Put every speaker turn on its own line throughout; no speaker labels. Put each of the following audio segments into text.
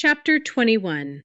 Chapter 21.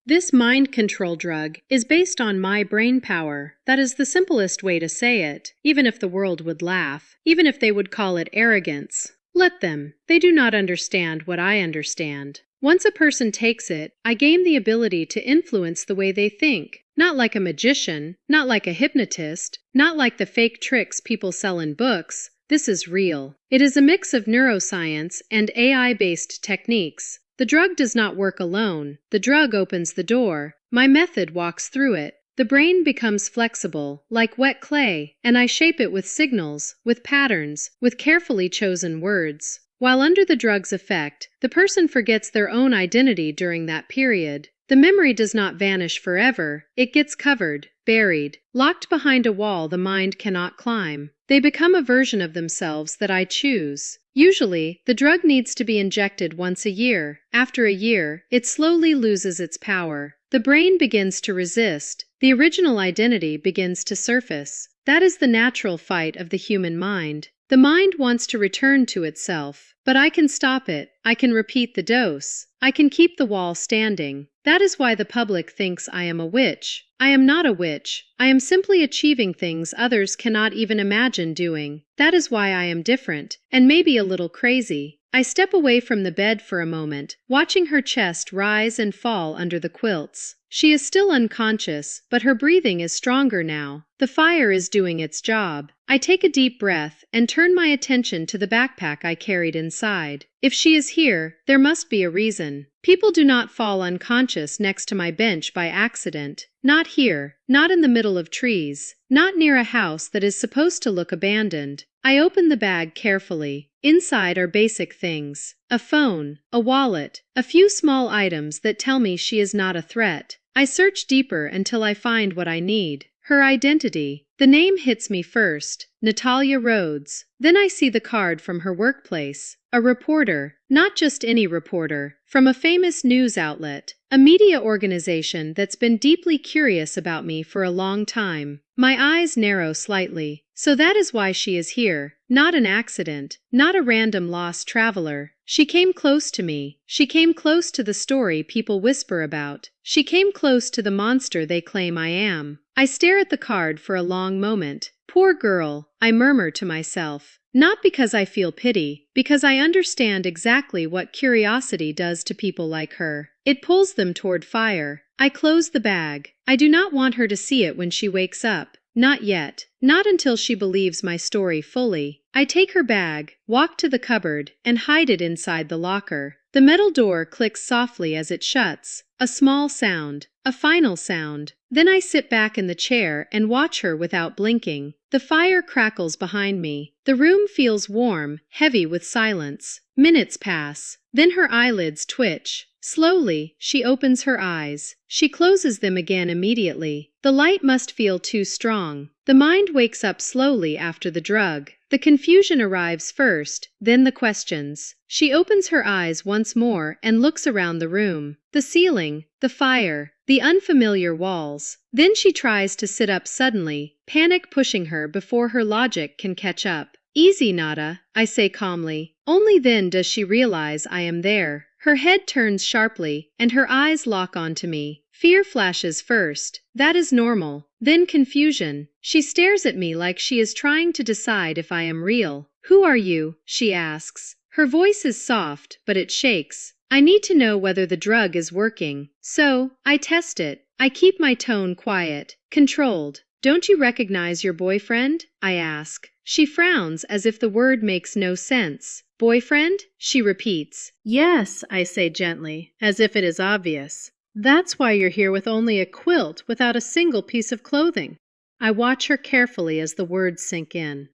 This mind control drug is based on my brain power. That is the simplest way to say it, even if the world would laugh, even if they would call it arrogance. Let them. They do not understand what I understand. Once a person takes it, I gain the ability to influence the way they think. Not like a magician, not like a hypnotist, not like the fake tricks people sell in books. This is real. It is a mix of neuroscience and AI-based techniques. The drug does not work alone. The drug opens the door. My method walks through it. The brain becomes flexible, like wet clay, and I shape it with signals, with patterns, with carefully chosen words. While under the drug's effect, the person forgets their own identity during that period. The memory does not vanish forever. It gets covered, buried, locked behind a wall the mind cannot climb. They become a version of themselves that I choose. Usually, the drug needs to be injected once a year. After a year, it slowly loses its power. The brain begins to resist. The original identity begins to surface. That is the natural fight of the human mind. The mind wants to return to itself, but I can stop it. I can repeat the dose. I can keep the wall standing. That is why the public thinks I am a witch. I am not a witch. I am simply achieving things others cannot even imagine doing. That is why I am different, and maybe a little crazy. I step away from the bed for a moment, watching her chest rise and fall under the quilts. She is still unconscious, but her breathing is stronger now. The fire is doing its job. I take a deep breath and turn my attention to the backpack I carried inside. If she is here, there must be a reason. People do not fall unconscious next to my bench by accident. Not here, not in the middle of trees, not near a house that is supposed to look abandoned. I open the bag carefully. Inside are basic things: a phone, a wallet, a few small items that tell me she is not a threat. I search deeper until I find what I need. Her identity. The name hits me first, Natalia Rhodes. Then I see the card from her workplace. A reporter, not just any reporter, from a famous news outlet, a media organization that's been deeply curious about me for a long time. My eyes narrow slightly. So that is why she is here. Not an accident, not a random lost traveler. She came close to me. She came close to the story people whisper about. She came close to the monster they claim I am. I stare at the card for a long moment. Poor girl, I murmur to myself. Not because I feel pity, because I understand exactly what curiosity does to people like her. It pulls them toward fire. I close the bag. I do not want her to see it when she wakes up. Not yet. Not until she believes my story fully. I take her bag, walk to the cupboard, and hide it inside the locker. The metal door clicks softly as it shuts. A small sound. A final sound. Then I sit back in the chair and watch her without blinking. The fire crackles behind me. The room feels warm, heavy with silence. Minutes pass. Then her eyelids twitch. Slowly, she opens her eyes. She closes them again immediately. The light must feel too strong. The mind wakes up slowly after the drug. The confusion arrives first, then the questions. She opens her eyes once more and looks around the room. The ceiling, the fire, the unfamiliar walls. Then she tries to sit up suddenly, panic pushing her before her logic can catch up. Easy, Nada, I say calmly. Only then does she realize I am there. Her head turns sharply, and her eyes lock onto me. Fear flashes first. That is normal. Then confusion. She stares at me like she is trying to decide if I am real. Who are you? She asks. Her voice is soft, but it shakes. I need to know whether the drug is working. So, I test it. I keep my tone quiet, controlled. Don't you recognize your boyfriend? I ask. She frowns as if the word makes no sense. Boyfriend? She repeats. Yes, I say gently, as if it is obvious. That's why you're here with only a quilt without a single piece of clothing. I watch her carefully as the words sink in.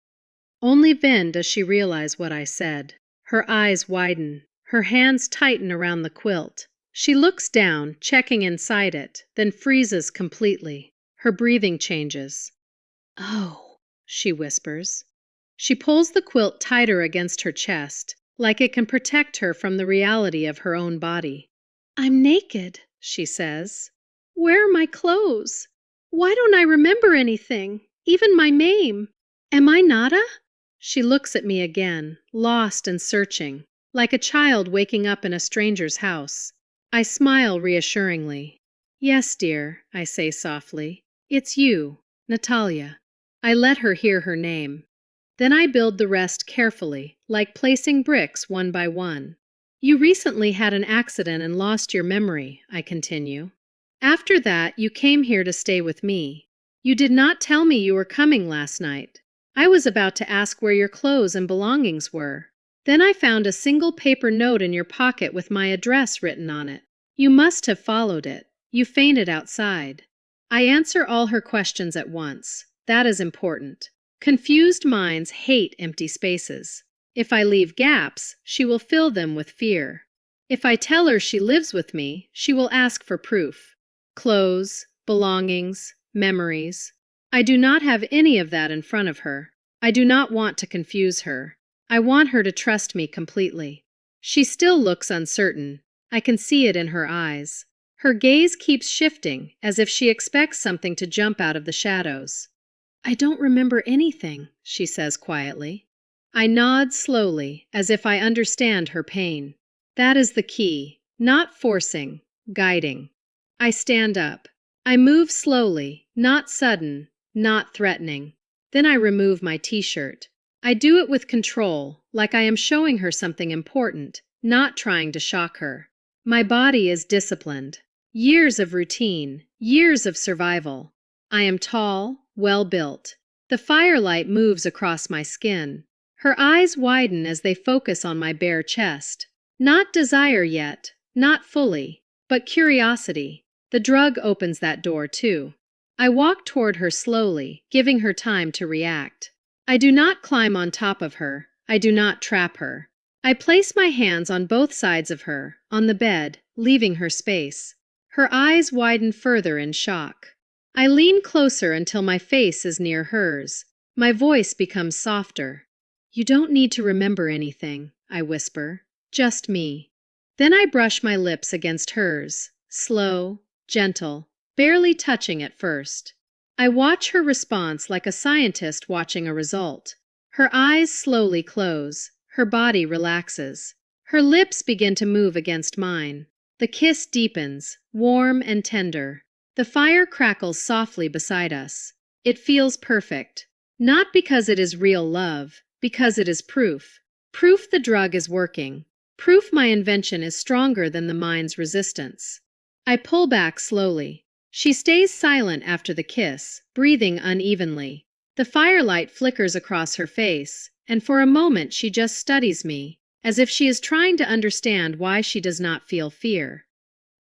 Only then does she realize what I said. Her eyes widen. Her hands tighten around the quilt. She looks down, checking inside it, then freezes completely. Her breathing changes. Oh, she whispers. She pulls the quilt tighter against her chest, like it can protect her from the reality of her own body. I'm naked, she says. Where are my clothes? Why don't I remember anything, even my name? Am I Nada? She looks at me again, lost and searching, like a child waking up in a stranger's house. I smile reassuringly. Yes, dear, I say softly. It's you, Natalia. I let her hear her name. Then I build the rest carefully, like placing bricks one by one. You recently had an accident and lost your memory, I continue. After that, you came here to stay with me. You did not tell me you were coming last night. I was about to ask where your clothes and belongings were. Then I found a single paper note in your pocket with my address written on it. You must have followed it. You fainted outside. I answer all her questions at once. That is important. Confused minds hate empty spaces. If I leave gaps, she will fill them with fear. If I tell her she lives with me, she will ask for proof. Clothes, belongings, memories. I do not have any of that in front of her. I do not want to confuse her. I want her to trust me completely. She still looks uncertain. I can see it in her eyes. Her gaze keeps shifting, as if she expects something to jump out of the shadows. I don't remember anything, she says quietly. I nod slowly, as if I understand her pain. That is the key. Not forcing, guiding. I stand up. I move slowly, not sudden, not threatening. Then I remove my t-shirt. I do it with control, like I am showing her something important, not trying to shock her. My body is disciplined. Years of routine, years of survival. I am tall, well-built. The firelight moves across my skin. Her eyes widen as they focus on my bare chest. Not desire yet, not fully, but curiosity. The drug opens that door too. I walk toward her slowly, giving her time to react. I do not climb on top of her. I do not trap her. I place my hands on both sides of her, on the bed, leaving her space. Her eyes widen further in shock. I lean closer until my face is near hers. My voice becomes softer. You don't need to remember anything, I whisper. Just me. Then I brush my lips against hers, slow, gentle, barely touching at first. I watch her response like a scientist watching a result. Her eyes slowly close. Her body relaxes. Her lips begin to move against mine. The kiss deepens, warm and tender. The fire crackles softly beside us. It feels perfect. Not because it is real love, because it is proof. Proof the drug is working. Proof my invention is stronger than the mind's resistance. I pull back slowly. She stays silent after the kiss, breathing unevenly. The firelight flickers across her face, and for a moment she just studies me, as if she is trying to understand why she does not feel fear.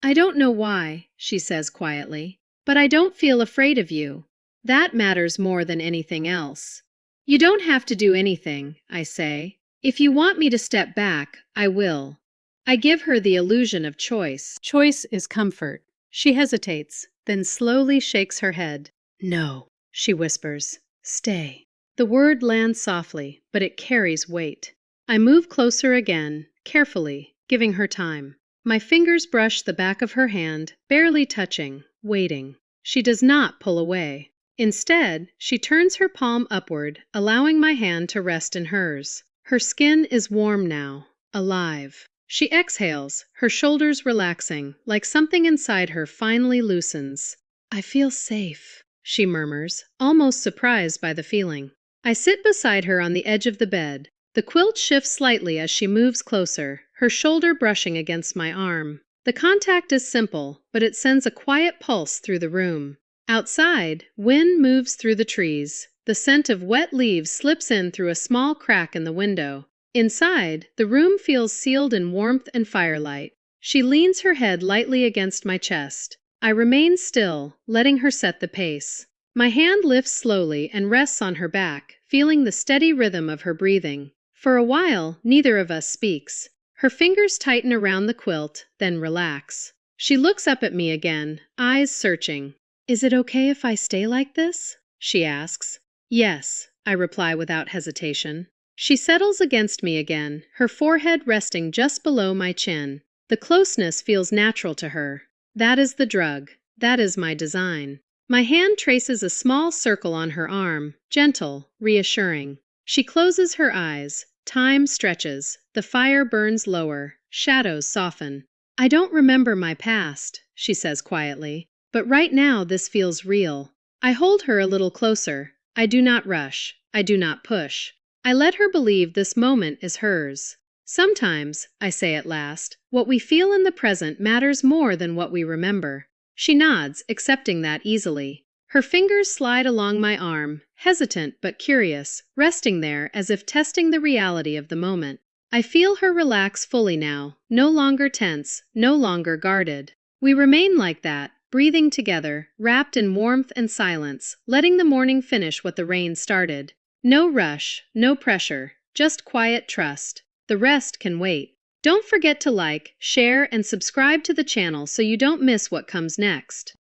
I don't know why, she says quietly, but I don't feel afraid of you. That matters more than anything else. You don't have to do anything, I say. If you want me to step back, I will. I give her the illusion of choice. Choice is comfort. She hesitates, then slowly shakes her head. No, she whispers. Stay. The word lands softly, but it carries weight. I move closer again, carefully, giving her time. My fingers brush the back of her hand, barely touching, waiting. She does not pull away. Instead, she turns her palm upward, allowing my hand to rest in hers. Her skin is warm now, alive. She exhales, her shoulders relaxing, like something inside her finally loosens. I feel safe, she murmurs, almost surprised by the feeling. I sit beside her on the edge of the bed. The quilt shifts slightly as she moves closer, her shoulder brushing against my arm. The contact is simple, but it sends a quiet pulse through the room. Outside, wind moves through the trees. The scent of wet leaves slips in through a small crack in the window. Inside, the room feels sealed in warmth and firelight. She leans her head lightly against my chest. I remain still, letting her set the pace. My hand lifts slowly and rests on her back, feeling the steady rhythm of her breathing. For a while, neither of us speaks. Her fingers tighten around the quilt, then relax. She looks up at me again, eyes searching. Is it okay if I stay like this? She asks. Yes, I reply without hesitation. She settles against me again, her forehead resting just below my chin. The closeness feels natural to her. That is the drug. That is my design. My hand traces a small circle on her arm, gentle, reassuring. She closes her eyes. Time stretches. The fire burns lower. Shadows soften. I don't remember my past, she says quietly, but right now this feels real. I hold her a little closer. I do not rush. I do not push. I let her believe this moment is hers. Sometimes, I say at last, what we feel in the present matters more than what we remember. She nods, accepting that easily. Her fingers slide along my arm, hesitant but curious, resting there as if testing the reality of the moment. I feel her relax fully now, no longer tense, no longer guarded. We remain like that, breathing together, wrapped in warmth and silence, letting the morning finish what the rain started. No rush, no pressure, just quiet trust. The rest can wait. Don't forget to like, share, and subscribe to the channel so you don't miss what comes next.